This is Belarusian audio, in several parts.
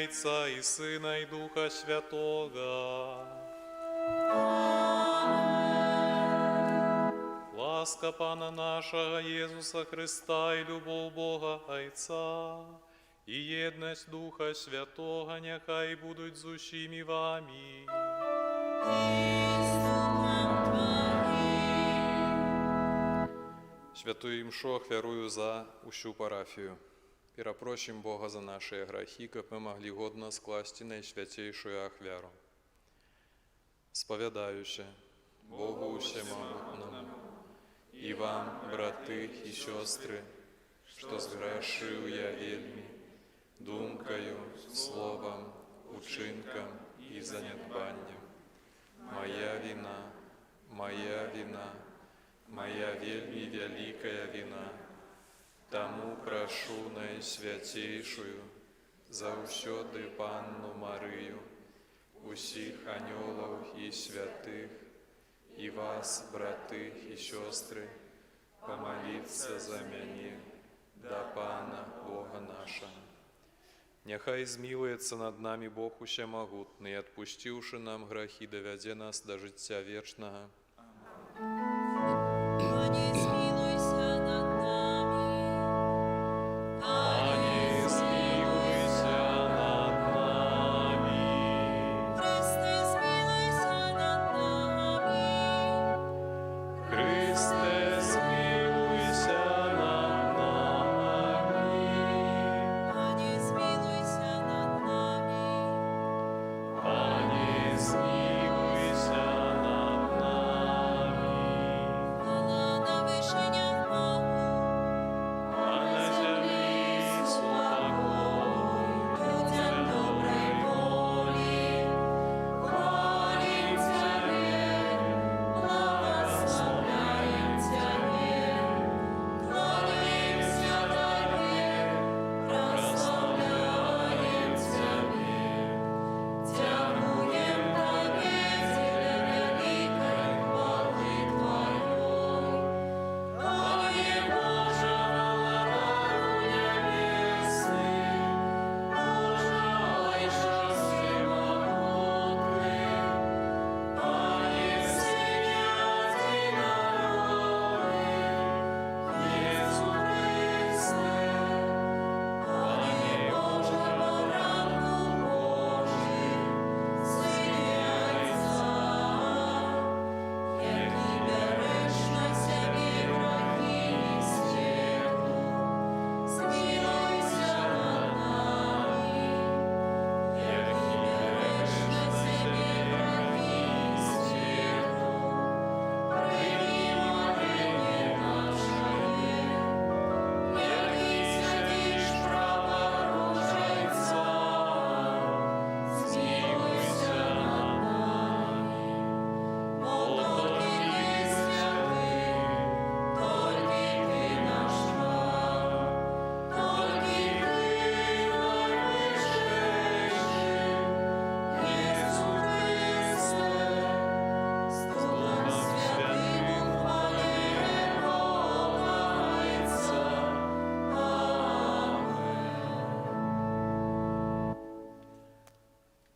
Отца и Сына и Духа Святого. Ласка Пана нашего Иисуса Христа и любовь Бога Отца и едность Духа Святого нехай будуть з усіми вами. Святую мшу охвярую за усю парафію. Перепросим Бога за наши грехи, как мы могли годно скласти наисвятейшую охвяру. Споведающе Богу всемогутному и вам, браты и сестры, что сгрешил я вельми, думкою, словом, учинком и занедбанием. Моя вина, моя вельми великая вина. Тому прошу наисвятейшую, заусёды Панну Марию, усіх анёлов и святых, и вас, браты и сестры, помолиться за меня, да Пана Бога нашего. Нехай змилуется над нами Бог усемогутный, и отпустивши нам грехи, доведе нас до життя вечного.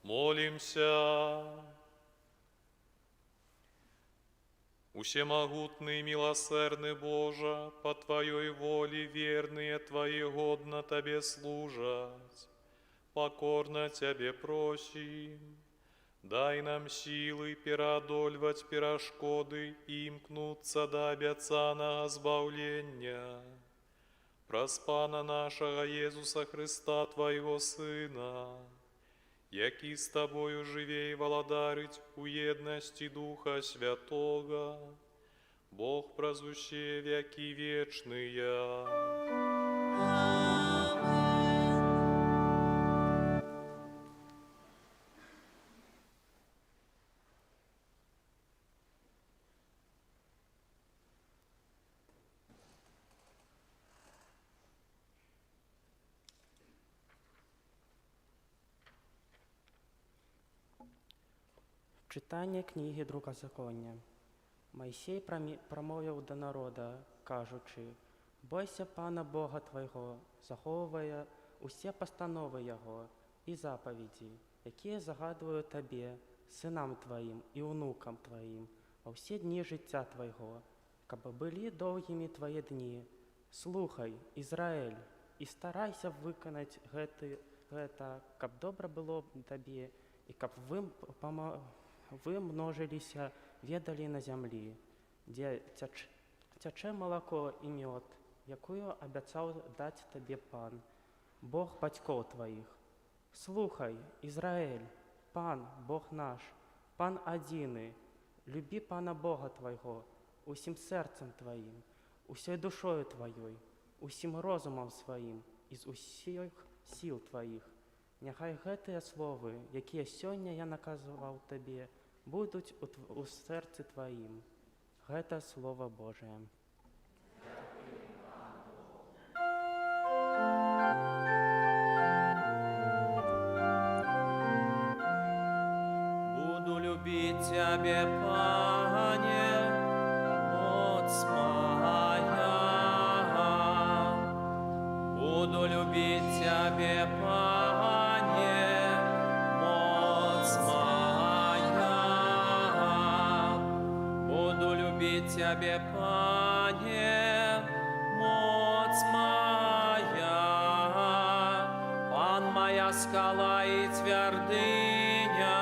Молимся. Усемогутный, милосердный Боже, по Твоей воле верные Твои годно Тебе служат. Покорно Тебе просим, дай нам силы переодольвать перешкоды и имкнуться до обетованного избавления. Проспана нашего Иисуса Христа, Твоего Сына, який з Тобою живе і володарить у єдності Духа Святого, Бог прозуще веки вечные. Читання книги Другозаконня. Мойсей промовив до народа, кажучи: «Бойся Пана Бога Твого, заховує усі постанови Його і запаведзі, якія загадваю табе, сынам тваім і ўнукам тваім, ва ўсе дні жыцця твайго, каб былі доўгімі твае дні. Слухай, Ізраэль, і старайся выканаць гэта, каб добра было табе, і каб вы множыліся, ведалі на зямлі, дзе цячэ малако і мёд, якую абяцаў даць табе Пан, Бог бацькоў тваіх. Слухай, Ізраэль, Пан, Бог наш, Пан адзіны, любі Пана Бога твайго усім сэрцам тваім, усёй душою тваёй, усім розумам сваім і з усіх сіл тваіх. Няхай гэтыя словы, якія сёння я наказваў табе, будуць у сэрцы тваім. Гэта Слова Божае. Буду любить Тебя, Пане, моц моя. Буду любить Тебя, Пане, моц моя. Буду любить Тебя, Пане, моц моя. Пан моя скала и твердыня,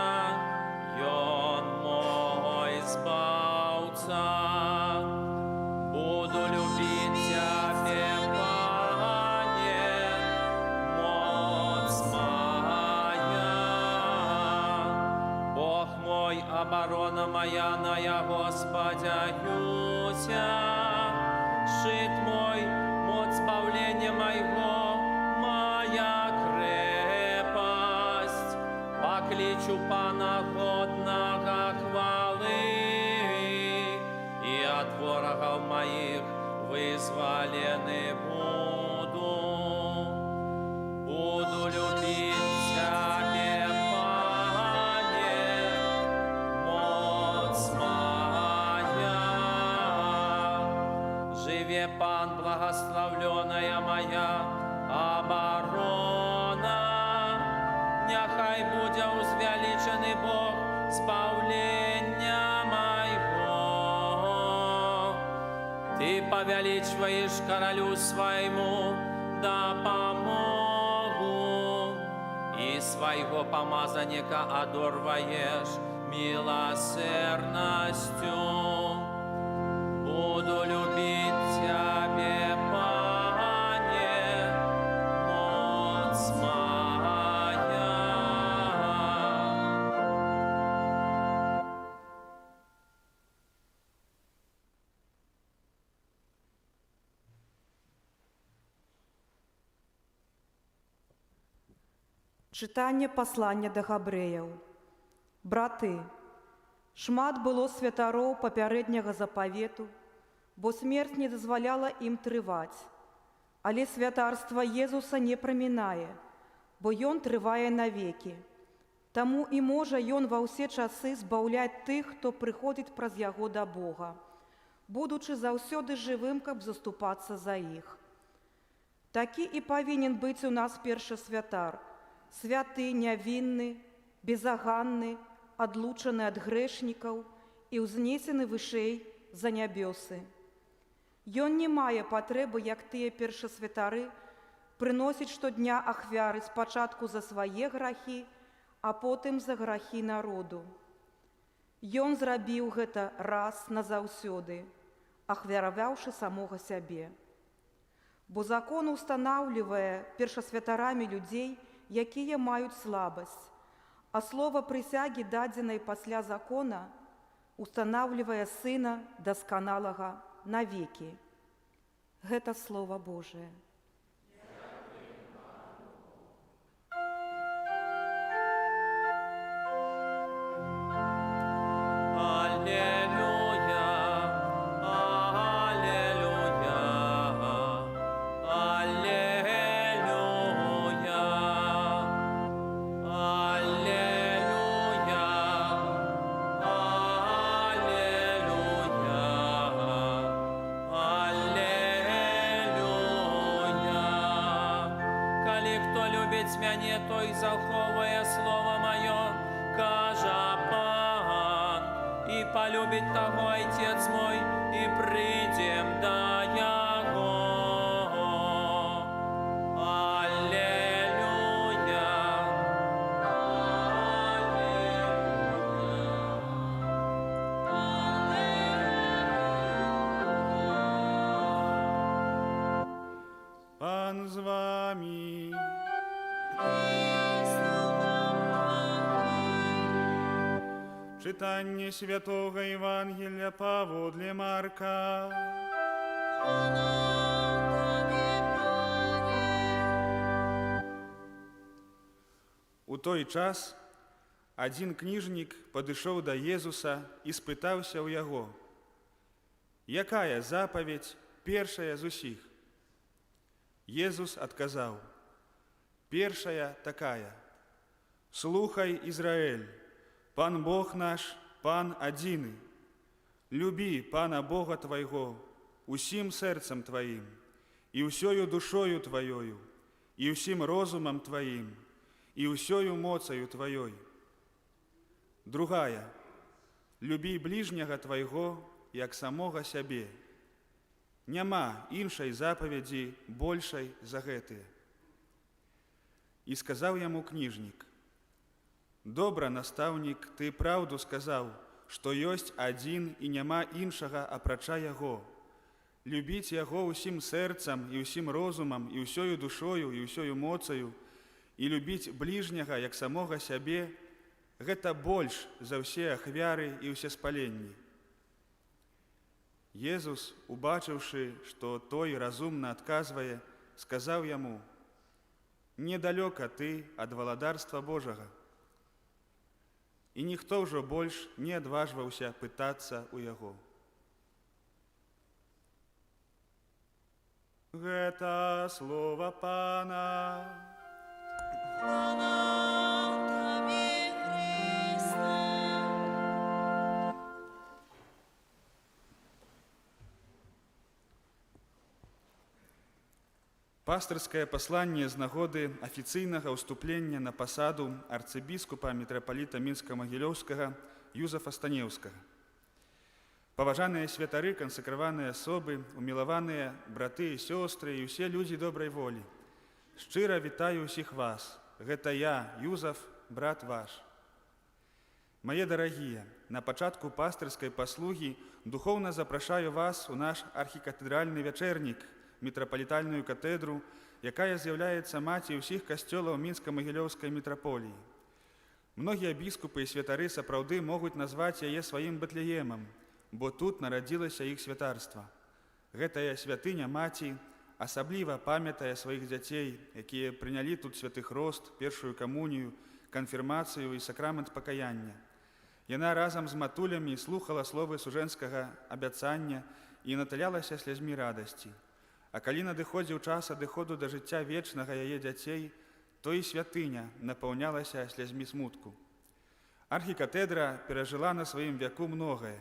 Ён мой збавца. Буду любить Тебя, Пане, моц моя. Бог мой, оборона моя, на я Господя юся. Щит мой, моц збавлення моего, моя крепость. Покличу Пана годного хвалы, и от ворогов моих вызволены буду. Буду любить Тебя, Пане, моц моя. Живе Пан, благословленная моя оборона. Няхай буде узвеличений Бог збавлення моего. Ты повеличиваешь королю своему допомогу, и своего помазанника одорваешь милосердностью. Буду любить Тебя, Пане, моц моя. Читання послання до Габрэяў. Браты, шмат было святароў папярэдняга запавету, бо смерць не дазваляла ім трываць. Але святарства Езуса не прамінае, бо Ён трывае навекі. Таму і можа Ён ва ўсе часы збаўляць тых, хто прыходзіць праз Яго да Бога, будучы заўсёды жывым, каб заступацца за іх. Такі і павінен быць у нас першы святар, святы, нявінны, безаганны, адлучаны ад грэшнікаў і ўзнесены вышэй за нябёсы. Ён не мае патрэбы, як тыя першасвятары, прыносіць штодня ахвяры спачатку за свае грахі, а потым за грахі народу. Ён зрабіў гэта раз назаўсёды, ахвяраваўшы самога сябе. Бо закон устанаўлівае першасвятарамі людзей, якія маюць слабасць, а слова прысягі, дадзенай пасля закона, устанаўлівае Сына дасканалага навекі. Гэта Слова Божие. Аллилуйя. мяне, той заховує слово моє, кажа Пан, і полюбить того Отець мой, і прийдем до Його. Аллилуйя. Пан з вами. Читання Святого Євангелія паводле Марка. У той час один кніжнік падышоў да Езуса і спытаўся ў яго: «Якая запаведь першая з усіх?» Езус адказаў: «Першая такая: слухай, Ізраэль, Пан Бог наш, Пан адзіны. Любі Пана Бога твайго усім сэрцам тваім, і ўсёю душою тваёю, і ўсім розумам тваім, і ўсёю моцаю тваёй. Другая: любі бліжняга твайго, як самога сябе. Няма іншай запаведзі большай за гэтыя». І сказаў яму кніжнік: «Добра, настаўнік, ты праўду сказаў, што ёсць адзін і няма іншага апрача яго. Любіць яго ўсім сэрцам і ўсім розумам і ўсёю душою і ўсёю моцаю, і любіць бліжняга як самога сябе – гэта больш за ўсе ахвяры і ўсе спаленні». Езус, убачыўшы, што той разумна адказвае, сказаў яму: «Недалёка ты ад валадарства Божага». І ніхто ўжо больш не адважваўся пытацца ў яго. Гэта слова Пана. Пастырскае пасланне з нагоды афіцыйнага ўступлення на пасаду арцыбіскупа мітрапаліта Мінска-Магілёўскага Юзафа Станеўскага. Паважаныя святары, кансакраваныя асобы, умілаваныя браты і сёстры і ўсе людзі добрай волі. Шчыра вітаю ўсіх вас. Гэта я, Юзаф, брат ваш. Мае дарагія, на пачатку пастырскай паслугі духоўна запрашаю вас у наш архікатэдральны вячэрнік, мітрапалітальную катедру, якая з'яўляецца маці ўсіх касцёлаў Мінска-Магілёўскай мітраполіі. Многія біскупы і святары сапраўды могуць назваць яе сваім Бэтлеемам, бо тут нарадзілася іх святарства. Гэтая святыня маці асабліва памятае сваіх дзяцей, якія прынялі тут святы хрост, першую камунію, канфірмацыю і сакрамент пакаяння. Яна разам з матулямі слухала словы сужэнскага абяцання і наталялася слязьмі радасці. А калі надыходзіў час адыходу да жыцця вечнага яе дзяцей, то і святыня напаўнялася слязьмі смутку. Архікатэдра перажыла на сваім вяку многае.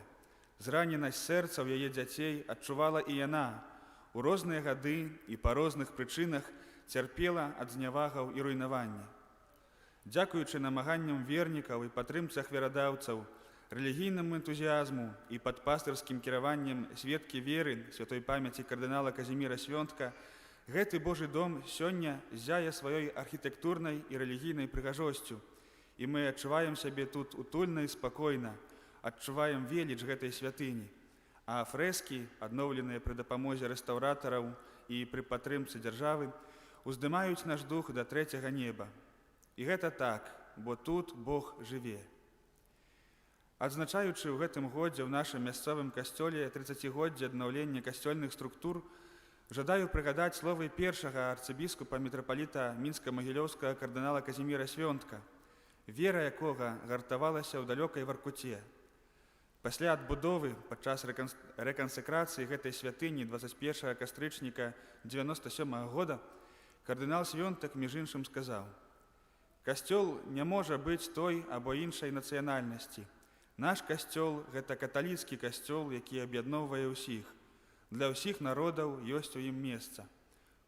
Зраненасць сэрцаў яе дзяцей адчувала і яна. У розныя гады і па розных прычынах цярпела ад знявагаў і руйнавання. Дзякуючы намаганням вернікаў і падтрымцы ахвярадаўцаў, рэлігійнаму энтузіязму і пад пастырскім кіраваннем сведкі веры святой памяці кардынала Казіміра Свёнтка, гэты Божы дом сёння зяе сваёй архітэктурнай і рэлігійнай прыгажосцю, і мы адчуваем сябе тут утульна і спакойна, адчуваем веліч гэтай святыні, а фрэскі, адноўленыя пры дапамозе рэстаўратараў і пры падтрымцы дзяржавы, уздымаюць наш дух да трэцяга неба. І гэта так, бо тут Бог жыве. Адзначаючы ў гэтым годзе ў нашым мясцовым касцёле 30-годдзе аднаўлення касцёльных структур, жадаю прыгадаць словы першага арцыбіскупа мітрапаліта Мінска-Магілёўскага кардынала Казіміра Свёнтка, вера якога гартавалася ў далёкай Воркуце. Пасля адбудовы падчас рэкансакрацыі гэтай святыні 21 кастрычніка 97 года кардынал Свёнтак між іншым сказаў: «Касцёл не можа быць той або іншай нацыянальнасці. Наш касцёл – гэта каталіцкі касцёл, які аб'ядноўвае ўсіх. Для ўсіх народаў ёсць у ім месца.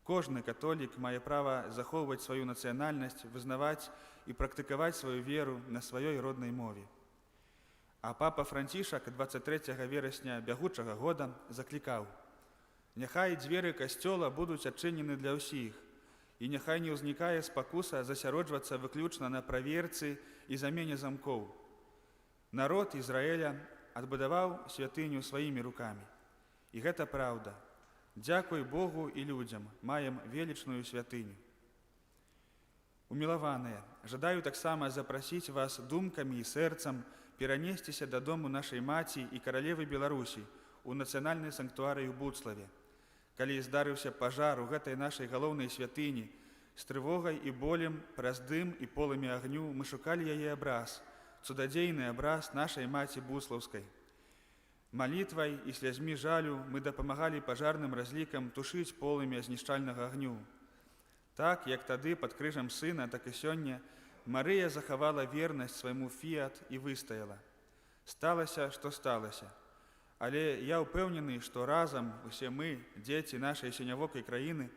кожны католік мае права захоўваць сваю нацыянальнасць, вызнаваць і практыкаваць сваю веру на сваёй роднай мове. А папа Францішак 23 верасня бягучага года заклікаў: «Няхай дзверы касцёла будуць адчынены для ўсіх, і няхай не ўзнікае спакуса засяроджвацца выключна на праверцы і замене замкоў. Народ Ізраіля адбудаваў святыню сваімі рукамі. І гэта праўда. Дзякуй Богу і людзям, маем велічную святыню». Умілаваныя, жадаю таксама запрасіць вас думкамі і сэрцам перанесціся дадому нашай маці і каралевы Беларусі у нацыянальнай санктуарыі ў Буцлаве. Калі здарыўся пажар у гэтай нашай галоўнай святыні, з трывогай і болем праз дым і полымя агню мы шукалі яе абраз, цудадзейны абраз нашай маці Буцлаўскай. Малітвай і слязьмі жалю мы дапамагалі пажарным разлікам тушыць полымя знішчальнага агню. Так, як тады пад крыжам сына, так і сёння Марыя захавала вернасць свайму фіат і выстаяла. Сталася, што сталася. Але я ўпэўнены, што разам усе мы, дзеці нашай сінявокай краіны,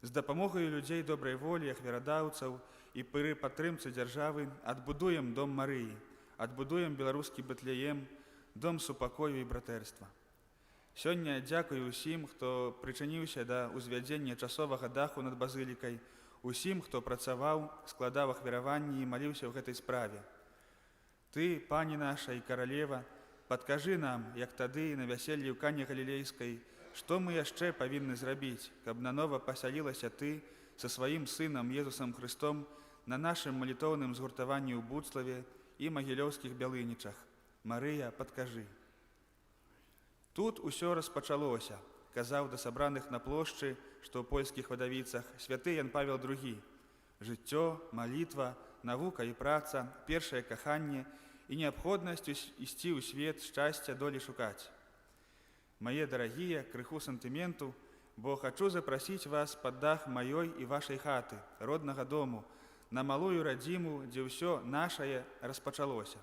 з дапамогай людзей добрай волі, ахвярадаўцаў і пры падтрымцы дзяржавы адбудуем дом Марыі, адбудуем беларускі Бэтлеем, дом супакою і братэрства. Сёння дзякую ўсім, хто прычыніўся да ўзвядзення часовага даху над базылікай, усім, хто працаваў, складаў ахвяраванні і маліўся ў гэтай справе. Ты, пані наша і каралева, падкажы нам, як тады на вяселлі ў Кані Галілейскай, што мы яшчэ павінны зрабіць, каб нанова пасялілася ты са сваім сынам Езусам Хрыстом на нашым малітоўным згуртаванні ў Буцлаве і магілёўскіх Бялынічах. Марыя, падкажы. Тут усё распачалося, казаў да сабраных на плошчы, што ў польскіх вадавіцах, святы Ян Павел II. Жыццё, малітва, навука і праца, першае каханне і неабходнасць ісці ў свет шчасця долі шукаць. Мае дарагія, крыху сантыменту, бо хачу запрасіць вас пад дах маёй і вашай хаты, роднага дому, на малую радзіму, дзе ўсё нашае распачалося.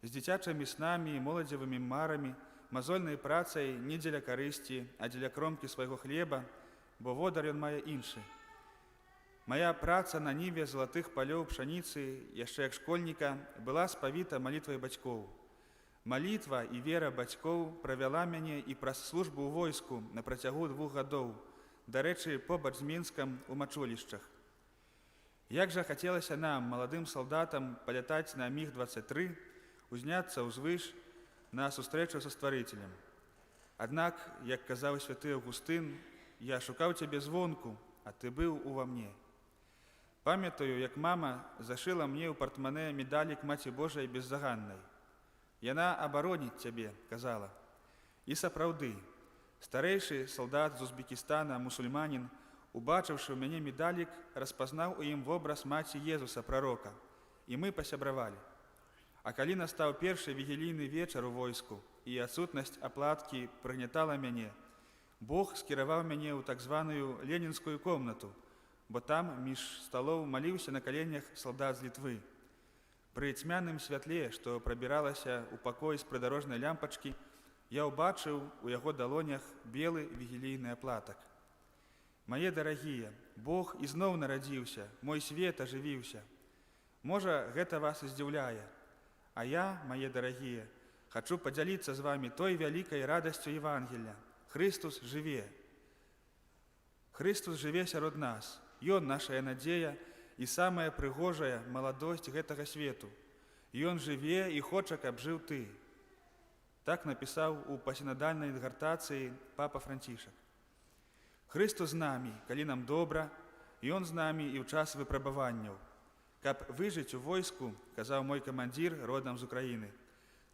З дзіцячымі снамі і моладзевымі марамі, мазольнай працай не дзеля карысці, а дзеля кромкі свайго хлеба, бо водар ён мае іншы. Мая праца на ніве залатых палёў пшаніцы, яшчэ як школьніка, была спавіта малітвай бацькоў. Малітва і вера бацькоў правяла мяне і праз службу ў войску на працягу 2 гадоў, дарэчы, побач з Мінскам у мачулішчах. Як жа хацелася нам, маладым салдатам, палятаць на МіГ-23, узняцца ўзвыш на сустрэчу са стварыцелем. Аднак, як казаў святы Аўгустын, я шукаў цябе звонку, а ты быў ува мне. Памятаю, як мама зашыла мне ў партманэ медалік Маці Божай беззаганнай. Яна абароніць цябе, казала. І сапраўды, старэйшы салдат з Узбекістана, мусульманін, убачыўшы ў мяне медалік, распазнаў у ім вобраз маці Езуса, прарока, і мы пасябравалі. А калі настаў першы вігілійны вечар у войску і адсутнасць аплаткі прыгнятала мяне, Бог скіраваў мяне ў так званую ленінскую комнату, бо там між сталоў маліўся на каленях салдат з Літвы. Пры цьмяным святле, што прабіралася ў пакой з прыдарожнай лямпачкі, я ўбачыў у яго далонях белы вігілійны аплатак. Мае дарагія, Бог ізноў нарадзіўся, мой свет ажывіўся. Можа, гэта вас і здзіўляе. А я, мае дарагія, хачу падзяліцца з вамі той вялікай радасцю Евангелля. Христус жыве. Христус жыве сярод нас. Ён нашая надзея і самая прыгожая маладосць гэтага свету. Ён жыве і хоча, каб жыў ты. Так напісаў у пасінадальнай адгартацыі папа Францішак. Христус з намі, калі нам добра, Ён з намі і ў час выпрабаванняў. Каб выжыць у войску, казаў мой камандзір родам з Украіны,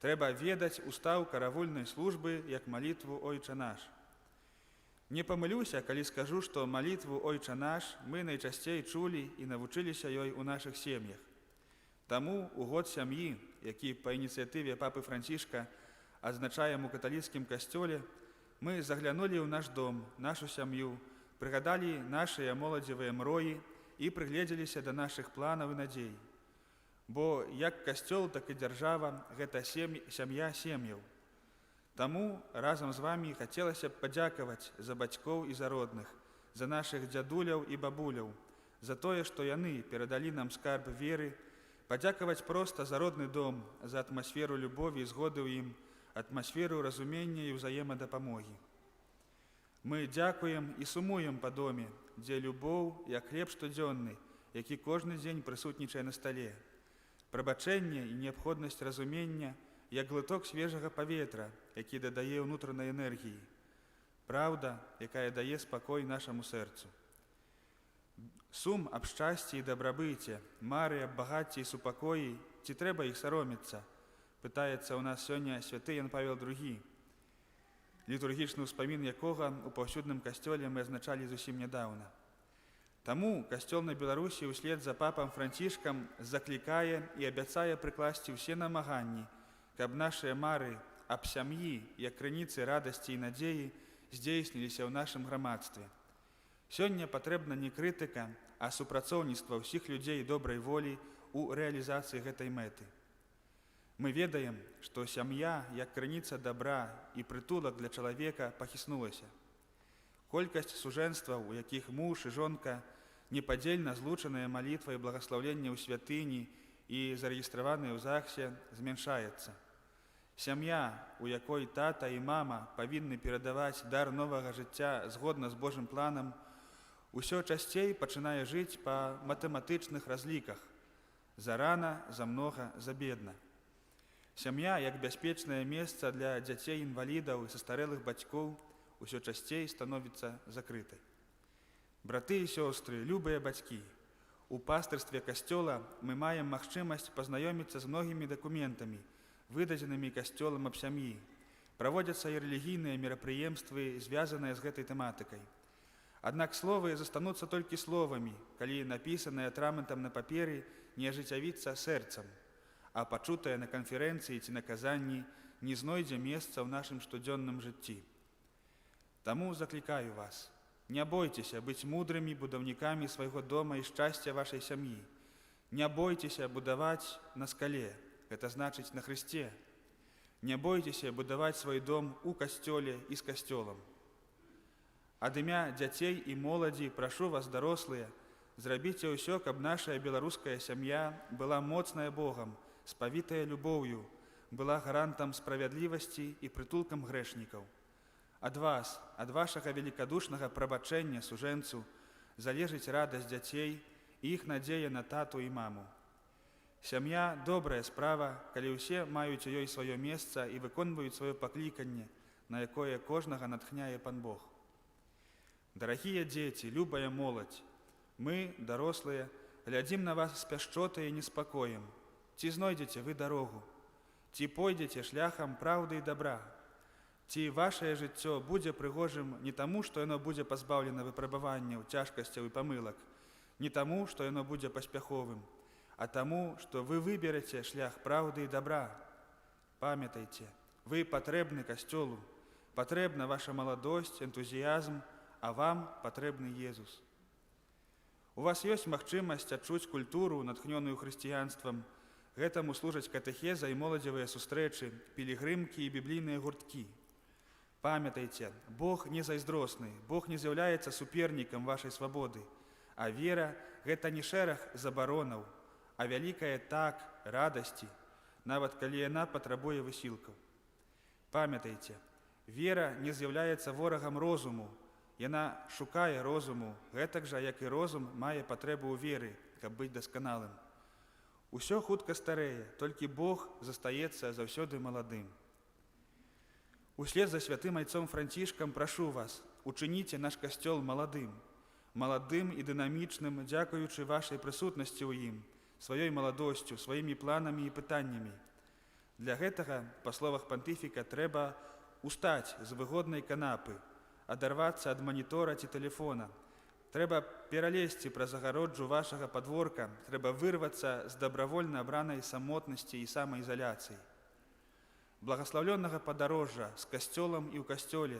трэба ведаць устаў каравульнай службы як малітву «Ойча наш». Не памылюся, калі скажу, што малітву «Ойча наш» мы найчасцей чулі і навучыліся ёй у нашых сем'ях. Таму у год сям'і, які па ініцыятыве папы Францішка адзначаем у каталіцкім касцёле, мы заглянулі ў наш дом, нашу сям'ю, прыгадалі нашыя моладзевыя мроі і прыгледзеліся да нашых планаў і надзей. Бо як касцёл, так і дзяржава – гэта сям'я сем'яў. Таму разам з вамі хацелася б падзякаваць за бацькоў і за родных, за нашых дзядуляў і бабуляў, за тое, што яны перадалі нам скарб веры, падзякаваць проста за родны дом, за атмасферу любові і згоды ў ім, атмасферу разумення і ўзаемадапамогі. Мы дзякуем і сумуем па доме, дзе любоў, як хлеб штодзённы, які кожны дзень прысутнічае на стале. Прабачэнне і неабходнасць разумення, як глыток свежага паветра, які дадае ўнутранай энергіі. Праўда, якая дае спакой нашаму сэрцу. Сум аб шчасці і дабрабыце, мары аб багацці і супакоі, ці трэба іх саромецца, пытаецца ў нас сёння святы Ян Павел II, літургічны ўспамін якога у паўсюдным касцёле мы азначалі зусім нядаўна. Таму касцёл на Беларусі ўслед за папам Францішкам заклікае і абяцае прыкласці ўсе намаганні, каб нашыя мары аб сям'і, як крыніцы радасці і надзеі, здзейсніліся ў нашым грамадстве. Сёння патрэбна не крытыка, а супрацоўніцтва ўсіх людзей добрай волі ў рэалізацыі гэтай мэты. Мы ведаем, што сям'я, як крыніца дабра і прытулак для чалавека, пахіснулася. Колькасць сужэнстваў, у якіх муж і жонка непадзельна злучаныя малітвай благаслаўлення ў святыні і зарэгістраваныя ў ЗАГСе, змяншаецца. Сям'я, у якой тата і мама павінны перадаваць дар новага жыцця згодна з Божым планам, усё часцей пачынае жыць па матэматычных разліках: зарана, замнога, забедна. Сям'я, як бяспечнае месца для дзяцей-інвалідаў і састарэлых бацькоў, усё часцей становіцца закрытай. Браты і сёстры, любыя бацькі, у пастырстве касцёла мы маем магчымасць пазнаёміцца з многімі дакументамі, выдадзенымі касцёлам аб сям'і. Праводзяцца і рэлігійныя мерапрыемствы, звязаныя з гэтай тэматыкай. Аднак словы застануцца толькі словамі, калі напісанае атраментам на паперы не ажыццявіцца сэрцам, а пачутае на канферэнцыі ці на казанні не знойдзе месца ў нашым штодзённым жыцці. Таму заклікаю вас, не бойцеся быць мудрымі будаўнікамі свайго дома і шчасця вашай сям'і. Не бойцеся будаваць на скале, гэта значыць на Хрысце. Не бойцеся будаваць свой дом у касцёле і з касцёлам. Ад імя дзяцей і моладзі прашу вас, дарослыя, зрабіце ўсё, каб наша беларуская сям'я была моцная Богам, спавітая любоўю, была гарантам справядлівасці і прытулкам грэшнікаў. Ад вас, ад вашага велікадушнага прабачэння сужэнцу залежыць радасць дзяцей і іх надзея на тату і маму. Сям'я – добрая справа, калі ўсе маюць у ёй сваё месца і выконваюць сваё пакліканне, на якое кожнага натхняе Пан Бог. Дарагія дзеці, любая моладзь, мы, дарослыя, глядзім на вас з пяшчотай і неспакоем. Ці знойдзеце вы дарогу? Ці пойдзеце шляхам праўды і дабра? Ці вашае жыццё будзе прыгожым не таму, што яно будзе пазбаўлена выпрабаванняў, цяжкасцяў і памылак, не таму, што яно будзе паспяховым, а таму, што вы выбераце шлях праўды і дабра. Памятайце, вы патрэбны касцёлу, патрэбна ваша маладосць, энтузіязм, а вам патрэбны Езус. У вас ёсць магчымасць адчуць культуру, натхнёную хрысціянствам. Гэтаму служаць катэхеза і моладзевыя сустрэчы, пілігрымкі і біблійныя гурткі. Памятайце, Бог не зайздросны, Бог не з'яўляецца супернікам вашай свабоды, а вера – гэта не шэраг забаронаў, а вялікая так, радасці, нават калі яна патрабуе высілкаў. Памятайце, вера не з'яўляецца ворагам розуму, яна шукае розуму, гэтак жа, як і розум мае патрэбу ў веры, каб быць дасканалым. Усё хутка старэе, толькі Бог застаецца заўсёды маладым. Услед за святым айцом Францішкам прашу вас, учыніце наш касцёл маладым, маладым і дынамічным, дзякуючы вашай прысутнасці ў ім, сваёй маладосцю, сваімі планамі і пытаннямі. Для гэтага, па словах пантыфіка, трэба устаць з выгоднай канапы, адарвацца ад манітора ці тэлефона. Трэба пералезці праз агароджу вашага падворка, трэба вырвацца з дабравольна абранай самотнасці і самаізаляцыі. Благаслаўлёнага падарожжа з касцёлам і ў касцёле,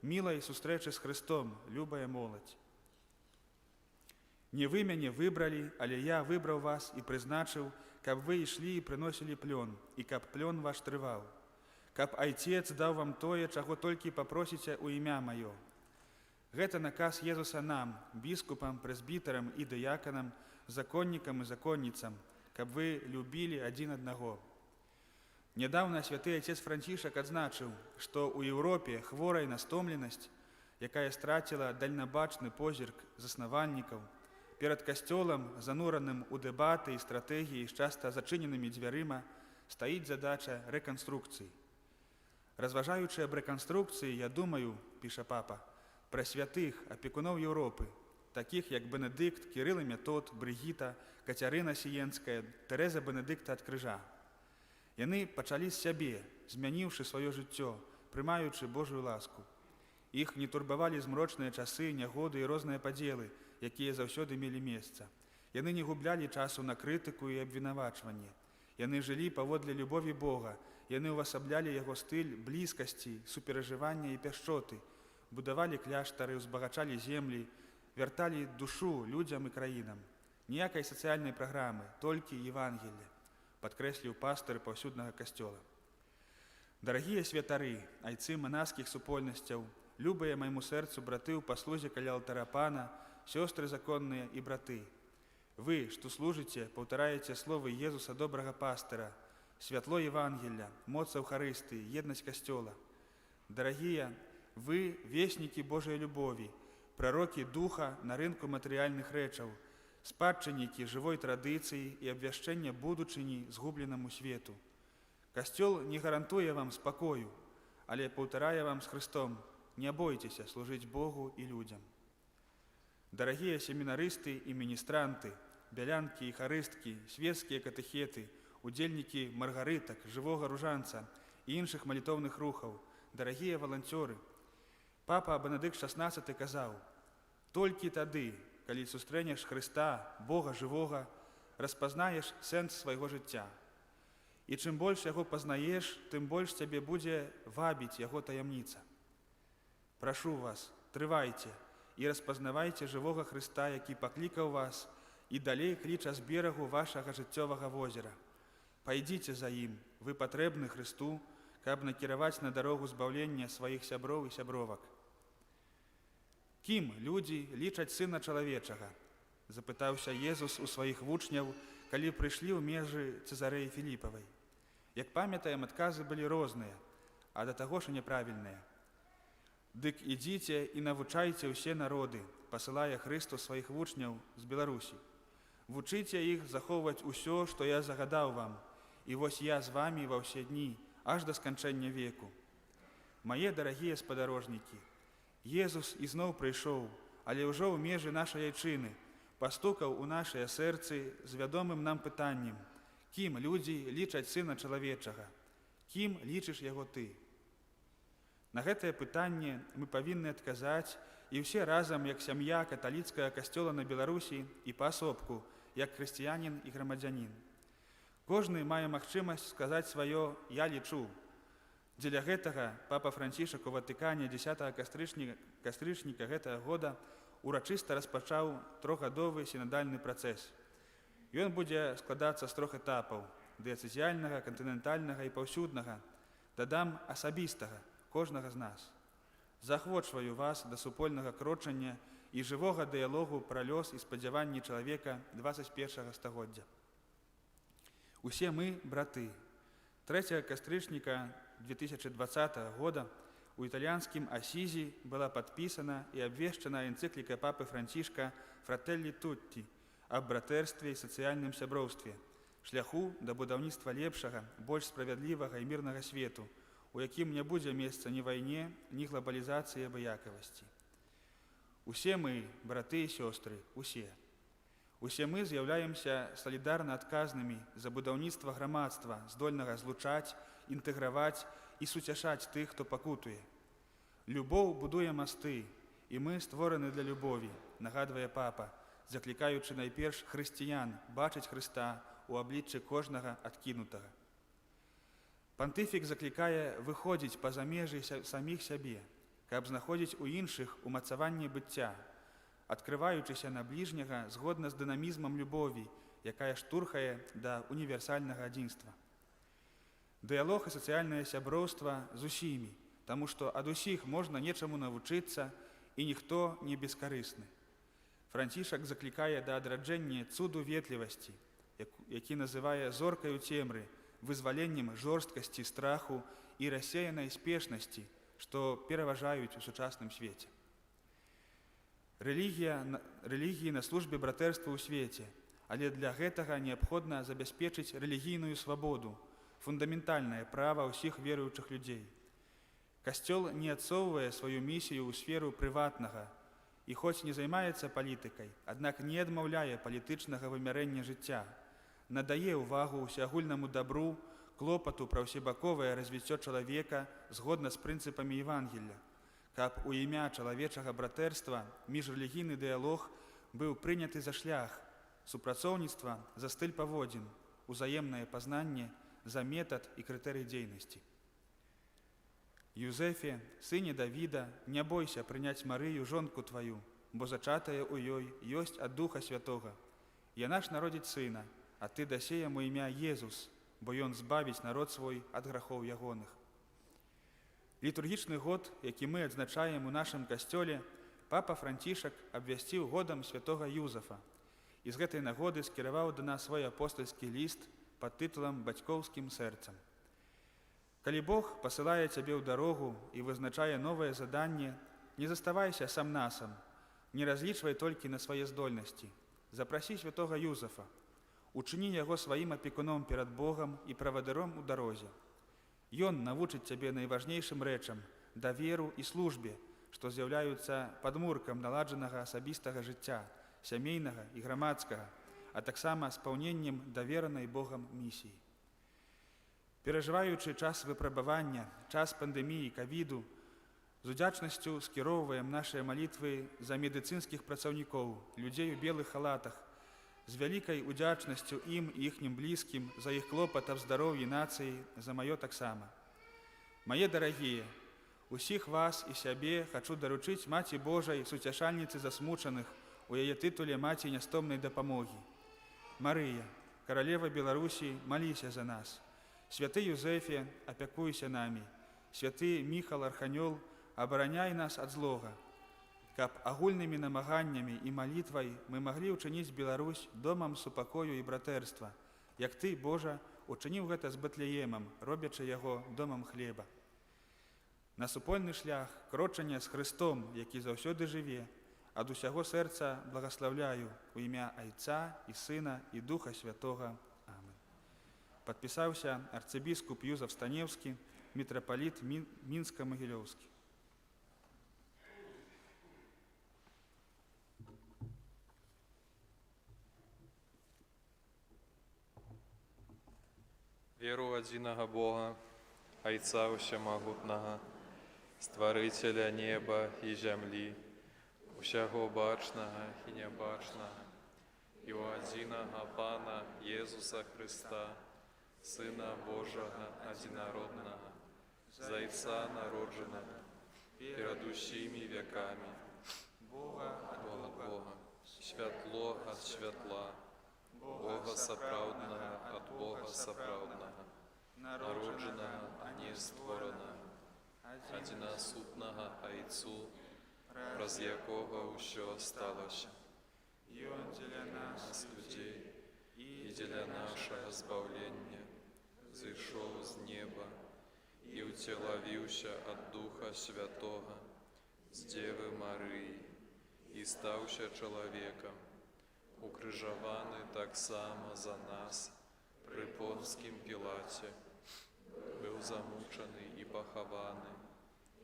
мілай сустрэчы з Хрыстом, любая моладзь. Не вы мяне выбралі, але я выбраў вас і прызначыў, каб вы ішлі і прыносілі плён, і каб плён ваш трываў, каб Айцец даў вам тое, чаго толькі папросіце ў імя маё. Гэта наказ Езуса нам, біскупам, прэзбітарам і дыяканам, законнікам і законніцам, каб вы любілі адзін аднаго. Нядаўна святы отец Францішак адзначыў, што ў Еўропе хворая на стомленасць, якая страціла дальнабачны позірк заснавальнікаў, перад касцёлам, занураным у дэбаты і стратэгіі з часта зачыненымі дзвярыма, стаіць задача рэканструкцыі. Разважаючы аб рэканструкцыі, я думаю, піша папа, пра святых апекуноў Еўропы, такіх як Бенедыкт, Кірыл і Метод, Брыгіта, Кацярына Сіенская, Тэрэза Бенедыкта ад крыжа. Яны пачалі з сябе, змяніўшы сваё жыццё, прымаючы Божую ласку. Іх не турбавалі змрочныя часы, нягоды і розныя падзелы, якія заўсёды мелі месца. Яны не гублялі часу на крытыку і абвінавачванне. Яны жылі паводле любові Бога, яны ўвасаблялі яго стыль блізкасці, суперажывання і пяшчоты, будавалі кляштары, узбагачалі землі, вярталі душу людзям і краінам. Ніякай сацыяльнай праграмы, толькі Евангелле, падкрэсліў пастыр паўсюднага касцёла. Дарагія святары, айцы манаскіх супольнасцяў, любыя майму сэрцу браты ў паслузе каля алтара Пана, сёстры законныя і браты. Вы, што служыце, паўтараеце словы Езуса добрага пастыра, святло Евангелля, моц Эўхарыстыі, еднасць касцёла. Дарагія, вы веснікі Божай любові, прарокі духа на рынку матэрыяльных рэчаў, спадчыннікі жывой традыцыі і абвяшчэння будучыні згубленаму свету. Касцёл не гарантуе вам спакою, але паўтарае вам з Хрыстом: не бойцеся служыць Богу і людзям. Дарагія семінарысты і міністранты, бялянкі і харысткі, свецкія катэхеты, удзельнікі маргарытак, жывога ружанца і іншых малітоўных рухаў, дарагія валанцёры. Папа Бенедыкт XVI казаў: толькі тады, калі сустрэнеш Хрыста, Бога жывога, распазнаеш сэнс свайго жыцця. І чым больш яго пазнаеш, тым больш цябе будзе вабіць яго таямніца. Прашу вас, трывайце і распазнавайце жывога Хрыста, які паклікаў вас і далей кліча з берагу вашага жыццёвага возера. Пайдзіце за ім, вы патрэбны Хрысту, каб накіраваць на дарогу збаўлення сваіх сяброў і сябровак. Кім людзі лічаць Сына Чалавечага? Запытаўся Езус у сваіх вучняў, калі прыйшлі ў межы Цэзарэі Філіпавай. Як памятаем, адказы былі розныя, а да таго ж няправільныя. Дык ідзіце і навучайце ўсе народы, пасылае Хрыстос сваіх вучняў з Беларусі. Вучыце іх захоўваць усё, што я загадаў вам, і вось я з вамі ва ўсе дні, аж да сканчэння веку. Мае дарагія спадарожнікі, Езус ізноў прыйшоў, але ўжо ў межы нашай айчыны, пастукаў у нашыя сэрцы з вядомым нам пытаннем: кім людзі лічаць Сына Чалавечага? Кім лічыш яго ты? На гэтае пытанне мы павінны адказаць і ўсе разам, як сям'я каталіцкага касцёла на Беларусі і паасобку, як хрысціянін і грамадзянін. Кожны мае магчымасць сказаць сваё «я лічу». Дзеля гэтага папа Францішак у Ватыкане 10 кастрычніка гэтага года урачыста распачаў трохгадовы сінадальны працэс. Ён будзе складацца з 3 этапаў: дыяцэзіяльнага, кантынентальнага і паўсюднага, дадам асабістага, кожнага з нас. Заахвочваю вас да супольнага крочання і жывога дыялогу пра лёс і спадзяванні чалавека 21 стагоддзя. Усе мы браты. 3 кастрычніка 2020 года у італьянскім Асізі была падпісана і абвешчана энцыкліка папы Францішка «Фрателлі Тутті» аб братэрстве і сацыяльным сяброўстве, шляху да будаўніцтва лепшага, больш справядлівага і мірнага свету, у якім не будзе месца ні вайне, ні глабалізацыі абыякавасці. Усе мы, браты і сёстры, усе. Усе мы з'яўляемся салідарна адказнымі за будаўніцтва грамадства, здольнага злучаць, інтэграваць і суцяшаць тых, хто пакутуе. Любоў будуе масты, і мы створаны для любові, нагадвае папа, заклікаючы найперш хрысціян бачыць Хрыста у абліччы кожнага адкінутага. Пантыфік заклікае выходзіць па-за межы саміх сябе, каб знаходзіць у іншых умацаванне быцця, адкрываючыся на бліжняга згодна з дынамізмам любові, якая штурхае да універсальнага адзінства. Дыялог і сацыяльнае сяброўства з усімі, таму што ад усіх можна нечаму навучыцца і і ніхто не бескарысны. Францішак заклікае да адраджэння цуду ветлівасці, які называе зоркаю цемры, вызваленнем жорсткасці, страху і рассеянай спешнасці, што пераважаюць у сучасным свеце. Рэлігіі на службе братэрства ў свеце, але для гэтага неабходна забяспечыць рэлігійную свабоду, фундаментальнае права ўсіх веруючых людзей. Касцёл не адсоўвае сваю місію ў сферу прыватнага і хоць не займаецца палітыкай, аднак не адмаўляе палітычнага вымярэння жыцця, надае ўвагу ўсеагульнаму дабру, клопату пра ўсебаковае развіццё чалавека згодна з прынцыпамі Евангелля, каб у імя чалавечага братэрства міжрэлігійны дыялог быў прыняты за шлях, супрацоўніцтва за стыль паводзін, узаемнае пазнанне за метад і крытэрый дзейнасці. Юзефе, сыне Давіда, не бойся прыняць Марыю, жонку тваю, бо зачатае ў ёй ёсць ад Духа Святога. Яна ж народзіць сына, а ты дасе яму імя Езус, бо ён збавіць народ свой ад грахоў ягоных. Літургічны год, які мы адзначаем у нашым касцёле, папа Францішак абвясціў годам святога Юзафа і з гэтай нагоды скіраваў да нас свой апостальскі ліст пад тытулам «Бацькоўскім сэрцам». Калі Бог пасылае цябе ў дарогу і вызначае новае заданне, не заставайся сам-насам, не разлічвай толькі на свае здольнасці. Запрасі святога Юзафа, учыні яго сваім апекуном перад Богам і правадыром у дарозе. Ён навучыць цябе найважнейшым рэчам, даверу і службе, што з'яўляюцца падмуркам наладжанага асабістага жыцця, сямейнага і грамадскага, а таксама спаўненнем даверанай Богам місіі. Перажываючы час выпрабавання, час пандэміі, ковіду, з удзячнасцю скіроўваем нашыя малітвы за медыцынскіх працаўнікоў, людзей у белых халатах, з вялікай удзячнасцю ім і іхнім блізкім за іх клопат аб здароўі нацыі, за маё таксама. Мае дарагія, усіх вас і сябе хачу даручыць Маці Божай, суцяшальніцы засмучаных, у яе тытуле Маці нястомнай дапамогі. Марыя, каралева Беларусі, маліся за нас. Святы Юзефе, апякуйся намі. Святы Міхал Арханёл, абараняй нас ад злога. Каб агульнымі намаганнямі і малітвай мы маглі ўчыніць Беларусь домам супакою і братэрства, як ты, Божа, учыніў гэта з Бэтлеемам, робячы яго домам хлеба. На супольны шлях крочання з Хрыстом, які заўсёды жыве, ад усяго сэрца благаслаўляю у імя Айца і Сына і Духа Святога. Амен. Падпісаўся арцыбіскуп Юзаф Станеўскі, мітрапаліт Мінска-Магілёўскі. Веру адзінага Бога, Айца ўсямагутнага, Стварыцеля неба і зямлі, усяго бачнага і нябачнага, і ў адзінага Пана Езуса Хрыста, Сына Божага адзінароднага, Зайца народжанага, перад усімі вякамі, Бога ад Бога, святло ад святла, Бога сапраўднага ад Бога сапраўднага, народжанага, а не створанага, адзінасутнага Айцу, праз якога ўсё сталася. Ён дзеля нас, людзей, і дзеля нашага збаўлення зышоў з неба і ўцелавіўся ад Духа Святога з Дзевы Марыі і стаўся чалавекам, укрыжаваны таксама за нас пры Понскім Пілаце, быў замучаны і пахаваны,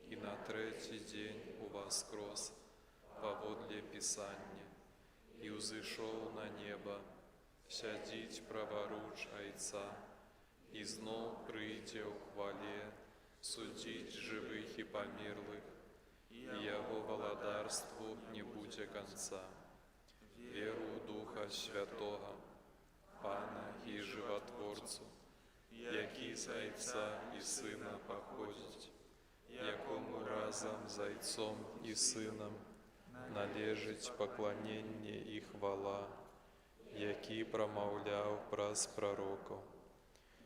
і на трэці дзень уваскрос паводле Пісання, і ўзышоў на неба, сядзіць праваруч Айца, і зноў прыйдзе ў хвале судзіць жывых і памерлых, і яго валадарству не будзе канца. Веру ў Духа Святога, Пана і Жыватворцу, які з Айца і Сына паходзіць, якому разам з Айцом і Сынам належыць пакланенне і хвала, які прамаўляў праз прарокаў.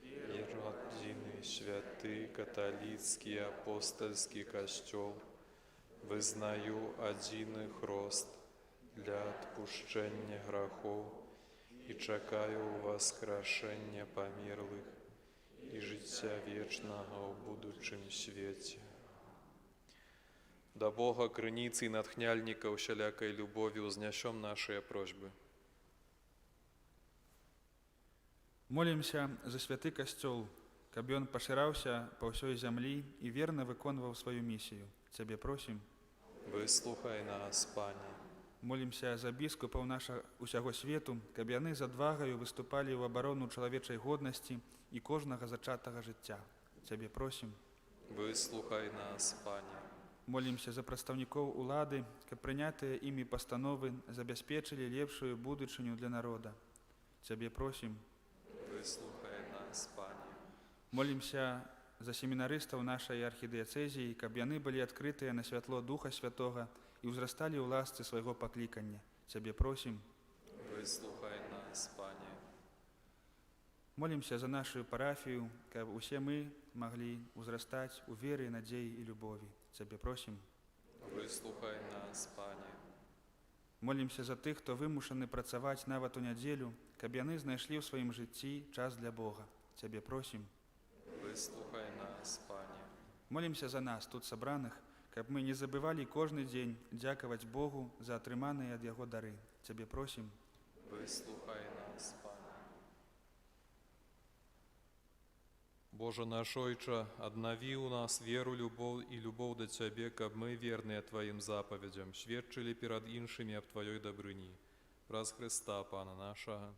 Веру адзіны святы каталіцкі апостальскі касцёл, Вызнаю адзіны хрост для адпушчэння грахоў і чакаю воскрешення памерлых і жыцця вечнага ў будучым свеце. Да Бога, крыніцы і натхняльніка ўсялякай любові, узнясём нашыя просьбы. Молімся за святы касцёл, каб ён пашыраўся па ўсёй зямлі і верна выконваў сваю місію. Цябе просім. Выслухай нас, Пане. Молімся за біскупаў наша усяго свету, каб яны з адвагаю выступалі ў абарону чалавечай годнасці і кожнага зачатага жыцця. Цябе просім. Выслухай нас, Пане. Молімся за прадстаўнікоў улады, каб прынятыя імі пастановы забяспечылі лепшую будучыню для народа. Цябе просім. Выслухай нас, Пане. Молімся за семінарыстаў нашай архідыяцэзіі, каб яны былі адкрытыя на святло Духа Святога і ўзрасталі ў ласцы свайго паклікання. Цябе просім. Выслухай нас, Пане. Молімся за нашу парафію, каб усе мы маглі ўзрастаць у веры, надзеі і любові. Цябе просім. Выслухай нас, Пане. Молімся за тых, хто вымушаны працаваць нават у нядзелю, каб яны знайшлі ў сваім жыцці час для Бога. Цябе просім. Выслухай нас, Пане. Молімся за нас, тут сабраных, каб мы не забывалі кожны дзень дзякаваць Богу за атрыманыя ад Яго дары. Цябе просім. Выслухай нас, Пане. Боже наш Ойча, аднаві ў нас веру, любоў і любоў да Цябе, каб мы, верныя Тваім запаведзям, сведчылі перад іншымі аб Тваёй дабрыні. Праз Хрыста, Пана нашага.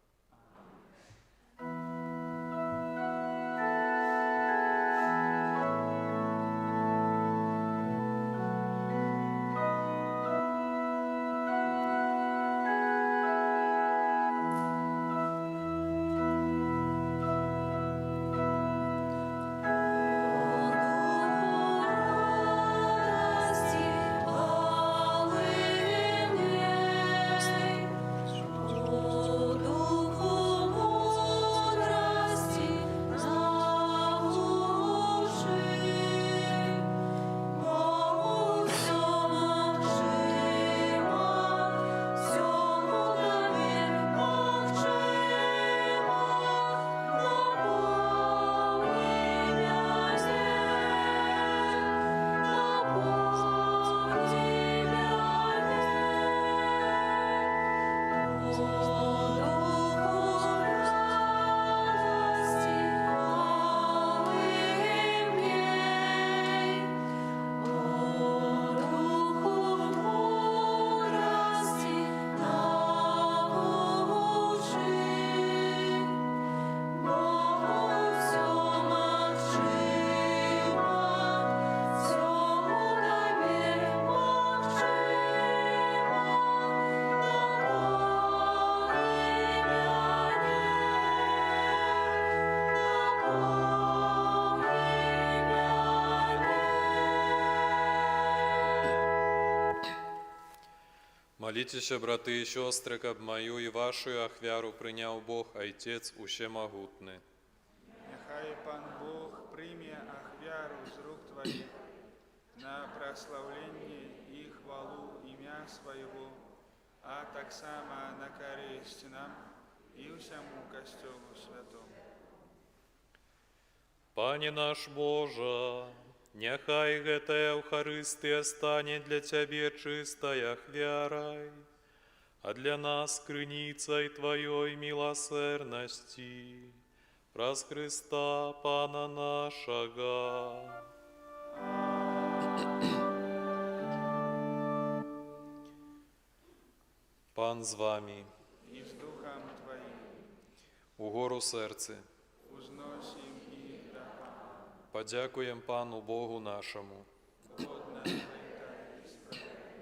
Молитеся, браты и сестры, каб мою и вашу ахвяру прыняў Бог, Отец Усемагутны. Нехай Пан Бог прийме ахвяру з рук Твоих на прославление и хвалу імя Своего, а так само на користь нам и всему Костелу Святому. Пане наш Божа, няхай гэтая Эўхарыстыя стане для Цябе чыстай ахвярай, а для нас крыніцай Тваёй міласэрнасці. Праз Христа, Пана нашага. Пан з вами. И с Духом Твоим Угору серце. узносим и до Пана. Подякуем Пану Богу нашому. Годно это и справедливо.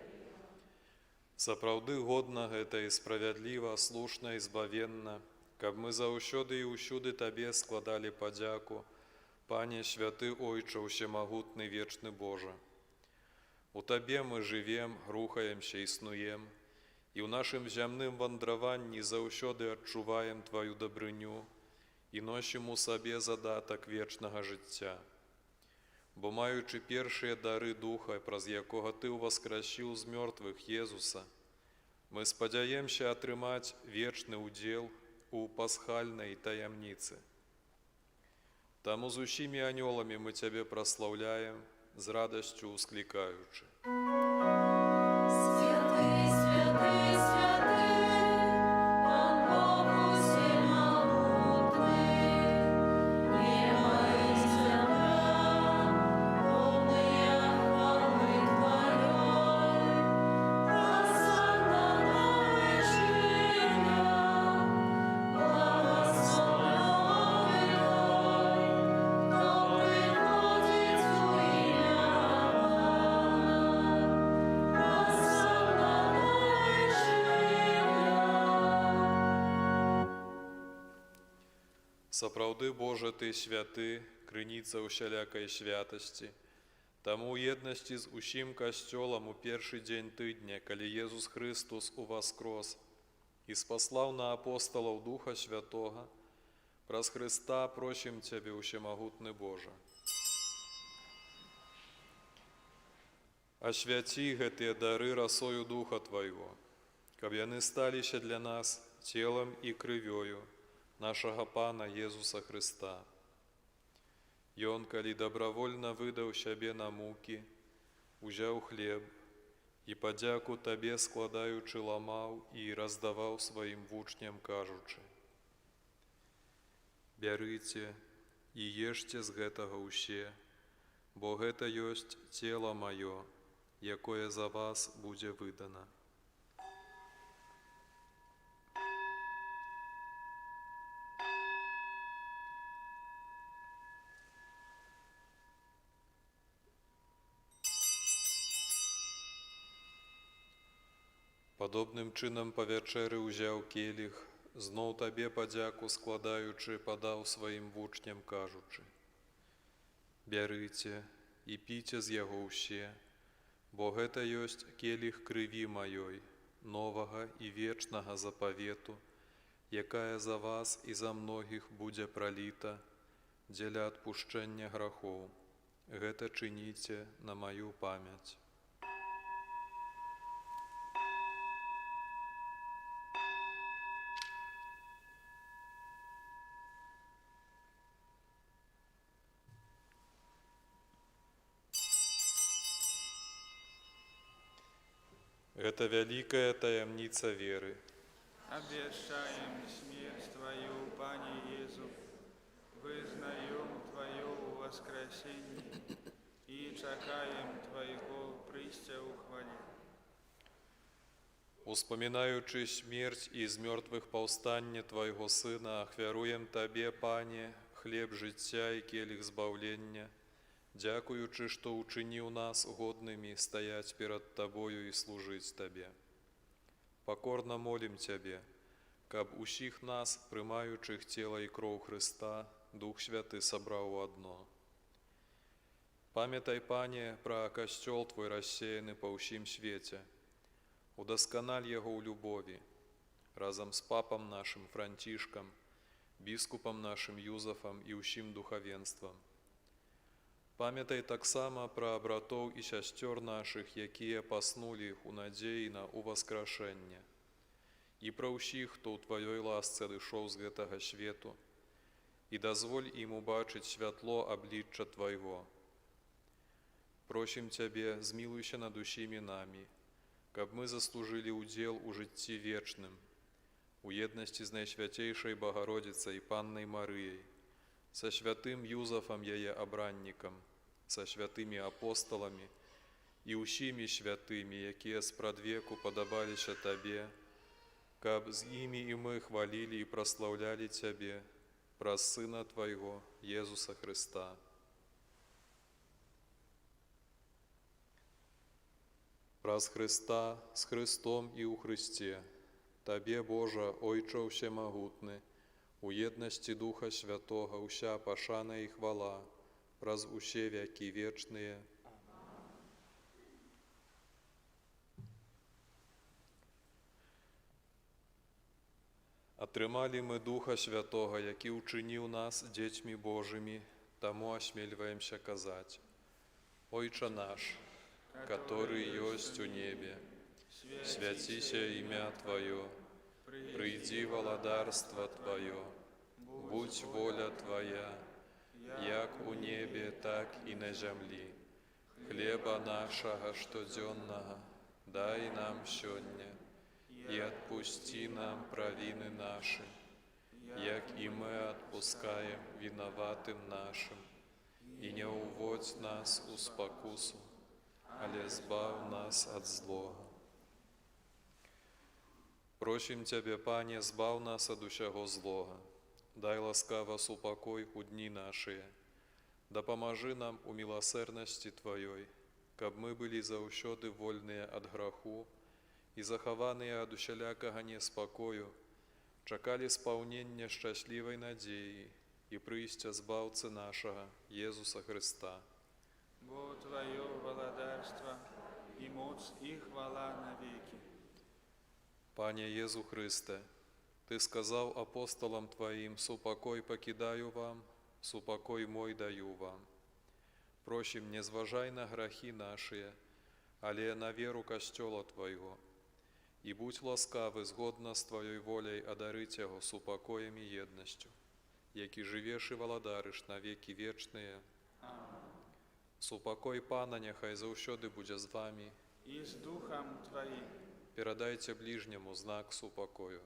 Сапраўды годна гэта і справядліва, слушна і збавенна, каб мы заўсёды і ўсюды Табе складалі падзяку, Пане святы Ойча Усемагутны вечны Божа. У Табе мы жывем, рухаемся, існуем, і ў нашым зямным вандраванні заўсёды адчуваем Тваю дабрыню і носім у сабе задатак вечнага жыцця. бо маючи першие дары Духа, праз якога Ты уваскрасіў з мёртвых Езуса, мы спадзяемся атрымаць вечны ўдзел у пасхальнай таямніцы. Таму з усімі анёламі мы Цябе праслаўляем, з радасцю усклікаючы. Святый, святый, святый, Пан Бог всемогутный, небо и земля, полные хвалы Твоей. Осанна на вершинах, благословен Той, кто приходит в имя Сапраўды, Божа, Ты святы, крыніца ўсялякай святасці. Таму ў еднасці з усім касцёлам у першы дзень тыдня, калі Езус Христус уваскрос і спаслаў на апосталаў Духа Святога, праз Христа просім Цябе, усемагутны Божа. Асвяці гэтыя дары расою Духа Твайго, каб яны сталіся для нас целам і крывёю нашага Пана Езуса Христа. Ён, калі добравольна выдаў сябе на мукі, узяў хлеб і падзяку Табе складаючы ламаў і раздаваў сваім вучням, кажучы: «Бярыце і ешце з гэтага ўсе, бо гэта ёсць цела маё, якое за вас будзе выдана». Падобным чынам па вячэры ўзяў келіх, зноў Табе падзяку складаючы, падаў сваім вучням, кажучы: «Бярыце і піце з яго ўсе, бо гэта ёсць келіх крыві маёй, новага і вечнага запавету, якая за вас і за многіх будзе праліта дзеля адпушчэння грахоў. Гэта чыніце на маю памяць». Гэта вялікая таямніца веры. Обещаем смерть Твою, Пане Иезу, вызнаем Твое воскресение и чакаем Твоего прыцця ў хвале. Успамінаючы смерць і з мёртвых паўстанне Твайго Сына, ахвяруем Табе, Пане, хлеб жыцця і келіх збаўлення, дзякуючы, што ўчыніў нас годнымі стаяць перад Табою і служыць Табе. Пакорна молім Цябе, каб усіх нас, прымаючых цела і кроў Хрыста, Дух Святы сабраў у адно. Памятай, Пане, пра касцёл Твой рассеяны па ўсім свеце. Удасканаль яго ў любові, разам з папам нашым Францішкам, біскупам нашым Юзафам і ўсім духавенствам. Памятай таксама пра братоў і сясцёр нашых, якія паснулі у надзеі на уваскрашэнне, і пра ўсіх, хто ў Тваёй ласцы адышоў з гэтага свету, і дазволь ім убачыць святло аблічча Твайго. Просім Цябе, змілуйся над усімі намі, каб мы заслужылі ўдзел у жыцці вечным, у еднасці з Найсвяцейшай Багародзіцай Паннай Марыяй, са святым Юзафам яе абраннікам, са святымі апосталамі і ўсімі святымі, якія спрадвеку падабаліся Табе, каб з імі і мы хвалілі і праслаўлялі Цябе праз Сына Твайго, Езуса Христа. Праз Христа, з Христом і ў Христе, Табе, Божа, Ойча ўсемагутны, у еднасці Духа Святога ўся пашана і хвала праз усе вякі вечныя. Атрымалі мы Духа Святога, які ўчыніў нас дзецьмі Божымі, таму асмельваемся казаць: Отче наш, который есть у небе, святися имя Твое, приди владарство Твое, будь воля Твоя, як у небе, так и на земли. Хлеба нашего штоденного дай нам сегодня, и отпусти нам провины наши, як и мы отпускаем виноватым нашим. И не уводь нас у спокусу, але збав нас от злого. Просим Тебе, Пане, збав нас от усяго злого. Дай ласкаво супокой у дни наши. Да поможи нам у милосердности Твоей, каб мы были заущоды вольные от граху и захованные от усялякого неспокою, чакали сполнения счастливой надеи и прийстя Збавцы нашего, Иисуса Христа. Бо Твое владарство и моц и хвала навеки. Пане Иису Христе, Ты сказал апостолам Твоим: «Супокой покидаю вам, супокой мой даю вам». Просим, не зважай на грехи наши, але на веру Костела Твоего, и будь ласкавый згодно с Твоей волей одарить его супокоем и едностью, яки живешь и владариш на веки вечные. Супокой Пана нехай заущоды буде з вами. И с Духом Твоим. Передайте ближнему знак супокою.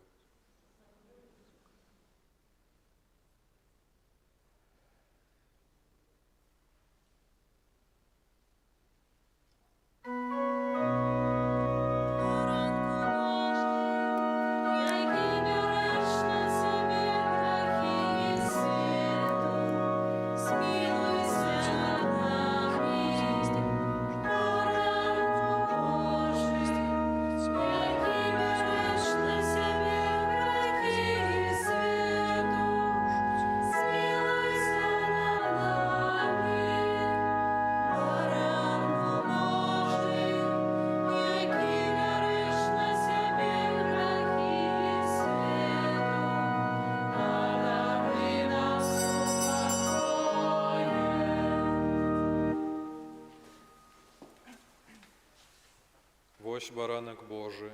Вось баранок Божий,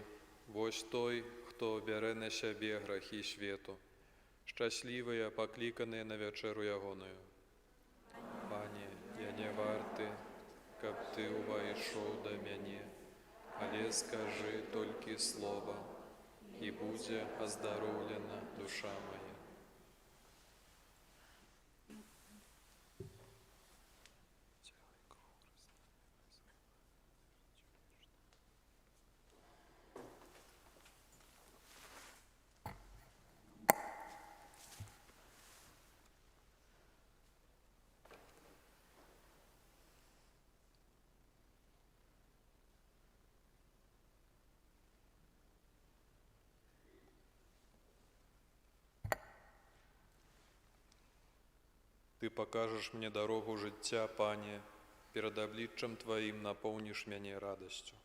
вось той, хто бере на себе грехи світу, щасливі, покликані на вечеру ягоною. Пане, я не варты, каб Ты увайшов до мене, але скажи тільки слово, і буде оздоровлена душа моя. Ты покажешь мне дорогу життя, Пане, перед обличчям Твоим наполнишь меня радостью.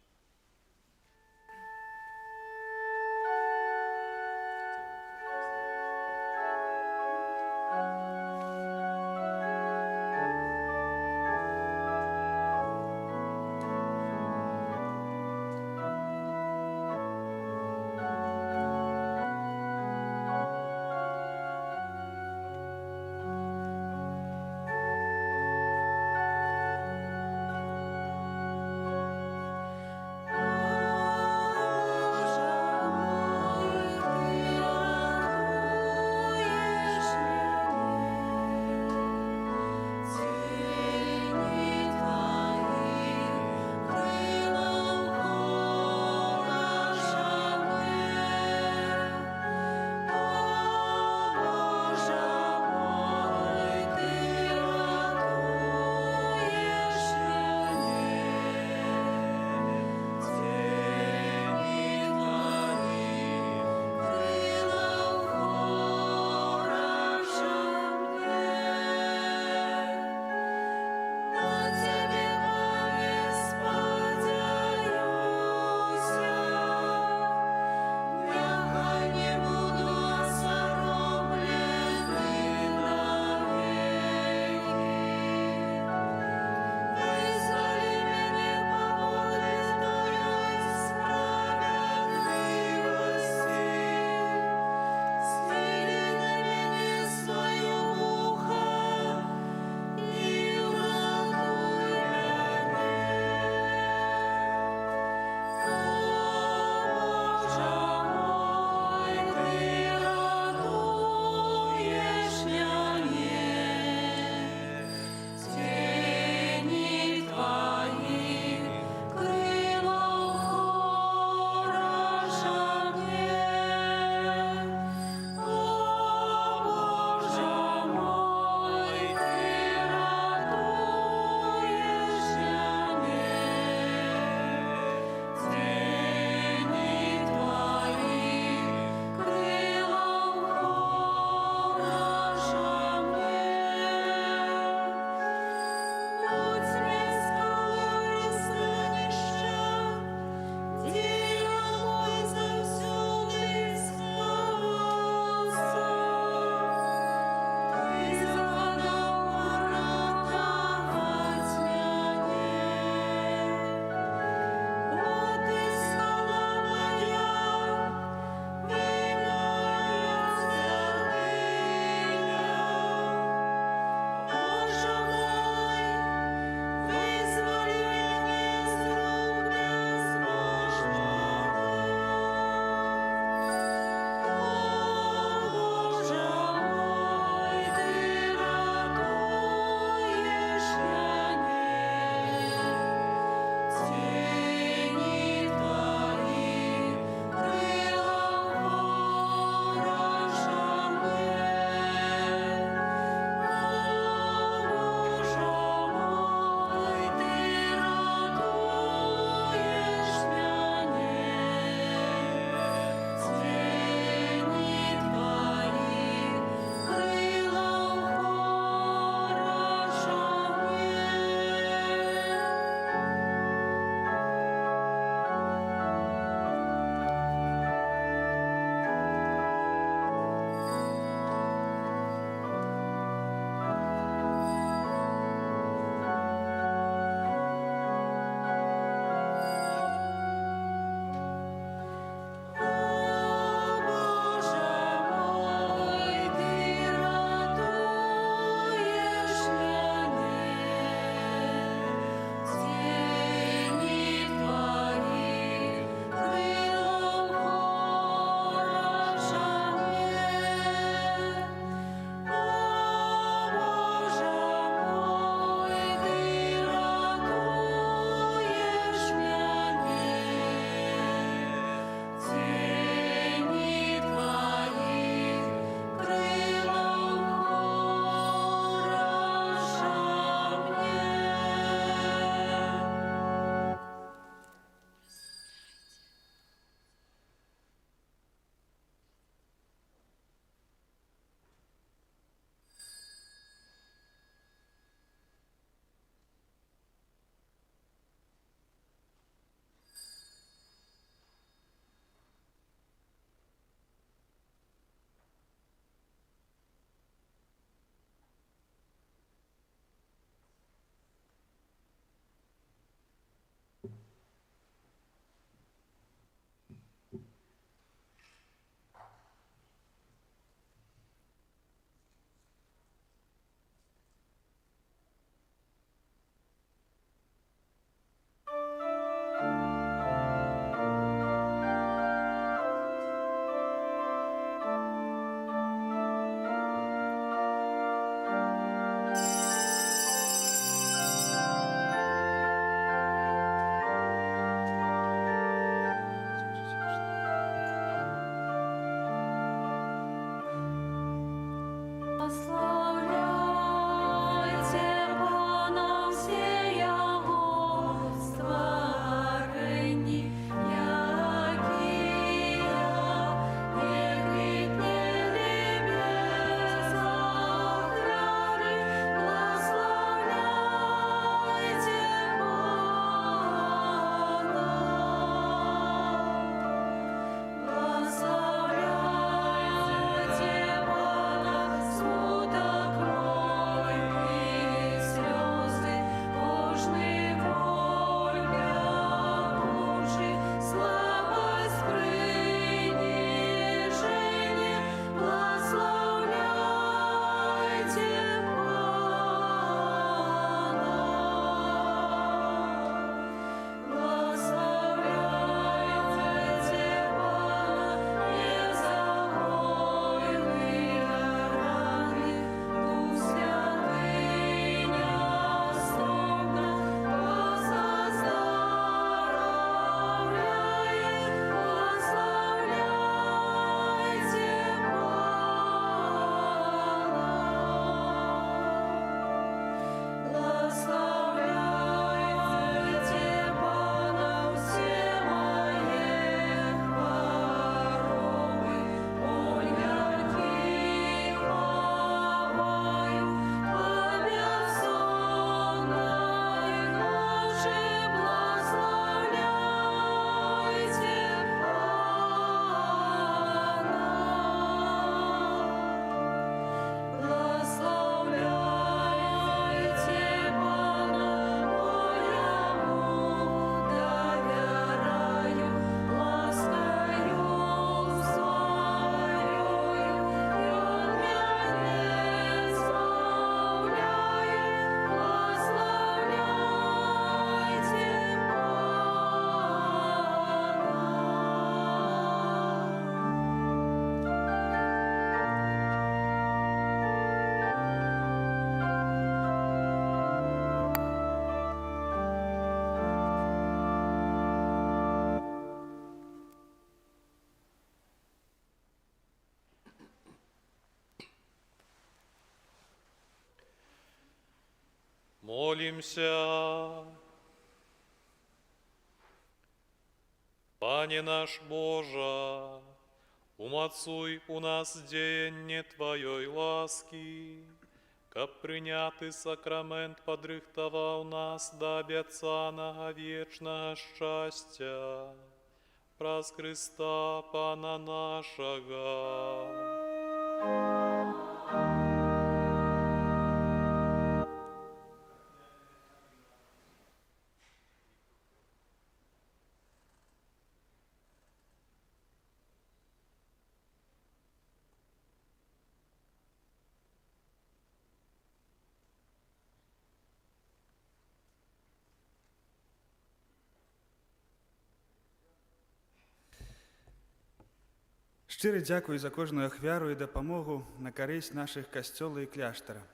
Молимся. Пане наш Божа, умацуй у нас деяние Твоей ласки, каб прыняты сакрамент падрыхтаваў нас да абяцанага вечнага шчасця. Праз Христа Пана нашага. Шчыры дзякуй за кожную ахвяру і дапамогу на карысць нашых касцёла і кляштара.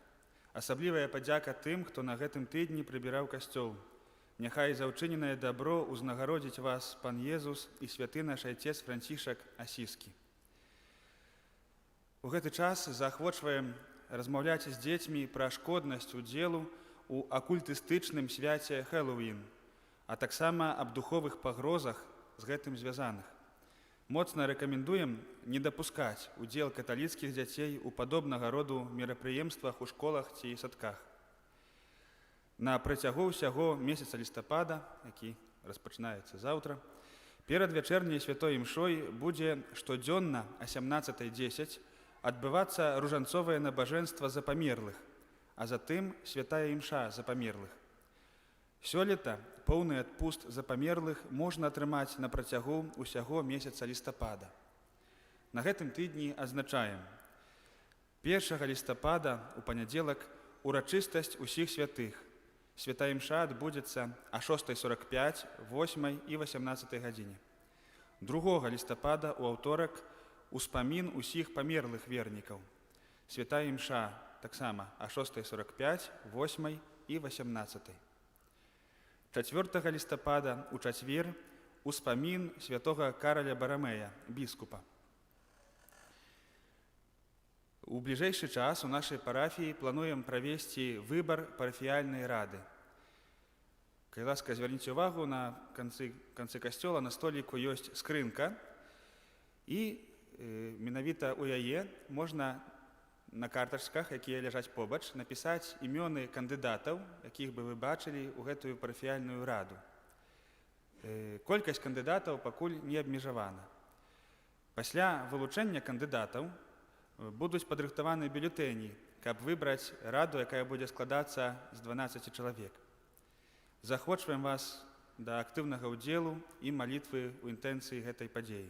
Асаблівая падзяка тым, хто на гэтым тыдні прыбіраў касцёл. Няхай за ўчыненае дабро ўзнагародзіць вас пан Езус і святы наш айцец Францішак Асіскі. У гэты час заахвочваем размаўляць з дзецьмі пра шкоднасць удзелу ў акультыстычным свяце Хэллоуін, а таксама аб духовых пагрозах з гэтым звязаных. Моцна рэкамендуем не дапускаць удзел каталіцкіх дзяцей у падобнага роду мерапрыемствах у школах ці садках. На працягу ўсяго месяца лістапада, які распачынаецца заўтра, перад вячэрняй святой імшой будзе штодзённа о 17:10 адбывацца ружанцовае набажэнства за памерлых, а затым святая імша за памерлых. Сёлета поўны адпуст за памерлых можна атрымаць на працягу ўсяго месяца лістапада. На гэтым тыдні адзначаем. 1 лістапада у панядзелак урачыстасць усіх святых. Святая імша адбудзецца о 6:45, 8 і 18 гадзіне. 2 лістапада у аўторак успамін усіх памерлых вернікаў. Святая імша таксама о 6:45, 8 і 18. 4 лістапада у чацвер успамін святога Караля Барамея, біскупа. У бліжэйшы час у нашай парафіі плануем правесці выбар парафіяльнай рады. Калі ласка, звярніце ўвагу, на канцы касцёла на століку ёсць скрынка, і менавіта ў яе можна на картачках, якія ляжаць побач, напісаць імёны кандыдатаў, якіх бы вы бачылі ў гэтую парафіяльную раду. Колькасць кандыдатаў пакуль не абмежавана. Пасля вылучэння кандыдатаў будуць падрыхтаваны бюлетэні, каб выбраць раду, якая будзе складацца з 12 чалавек. Заахвочваем вас да актыўнага ўдзелу і малітвы ў інтэнцыі гэтай падзеі.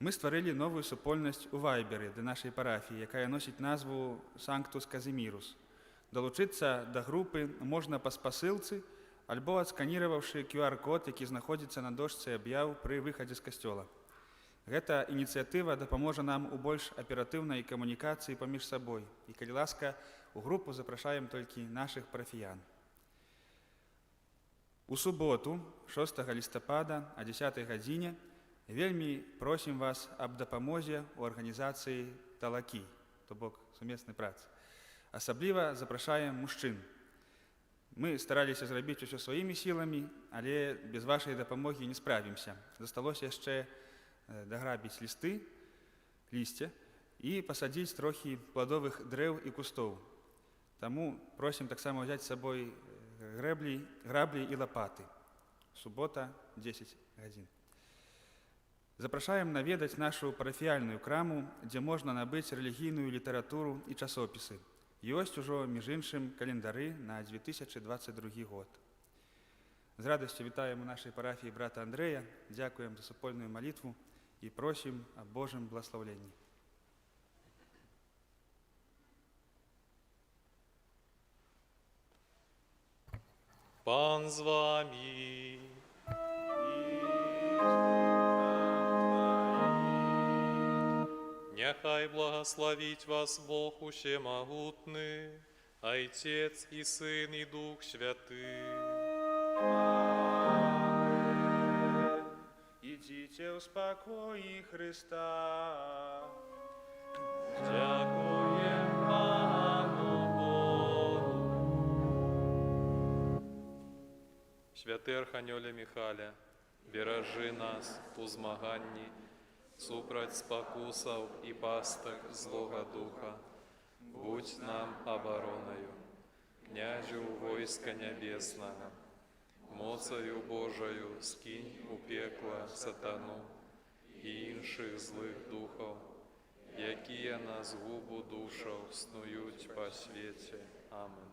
Мы стварылі новую супольнасць у Вайберы да нашай парафіі, якая носіць назву Санктус Казімірус. Далучыцца да групы можна па спасылцы альбо адсканіраваўшы QR-код, які знаходзіцца на дошцы аб'яў пры выхадзе з касцёла. Гэта ініцыятыва дапаможа нам у больш аператыўнай камунікацыі паміж сабой. І, калі ласка, у групу запрашаем толькі нашых парафіян. У суботу, 6 лістапада, о 10 гадзіне, вельмі просім вас аб дапамозе ў арганізацыі талакі, то бок сумеснай працы. Асабліва запрашаем мужчын. Мы стараліся зрабіць усё сваімі сіламі, але без вашай дапамогі не справімся. Засталося яшчэ даграбіць лісце і пасадзіць трохі пладовых дрэў і кустоў. Таму просім таксама ўзяць з сабой граблі і лапаты. Субота, 10 гадзін. Запрашаем наведаць нашу парафіяльную краму, дзе можна набыць рэлігійную літаратуру і часопісы. Ёсць ужо, між іншым, календары на 2022 год. З радасцю вітаем у нашай парафіі брата Андрэя, дзякуем за супольную малітву і просім аб Божым благаслаўленні. Пан з вами. Няхай благословить вас Бог Усемогутный, Отец и Сын и Дух Святый. Идите в спокое Христа. Дякуем Пану Богу. Святий Арханьоле Михаля, бережи нас у змаганні, супроть спокусов і пасток злого духа, будь нам обороною. Княжу войска небесного, моцею Божою скинь у пекла сатану і інших злих духов, які на згубу душов снують по світі. Амин.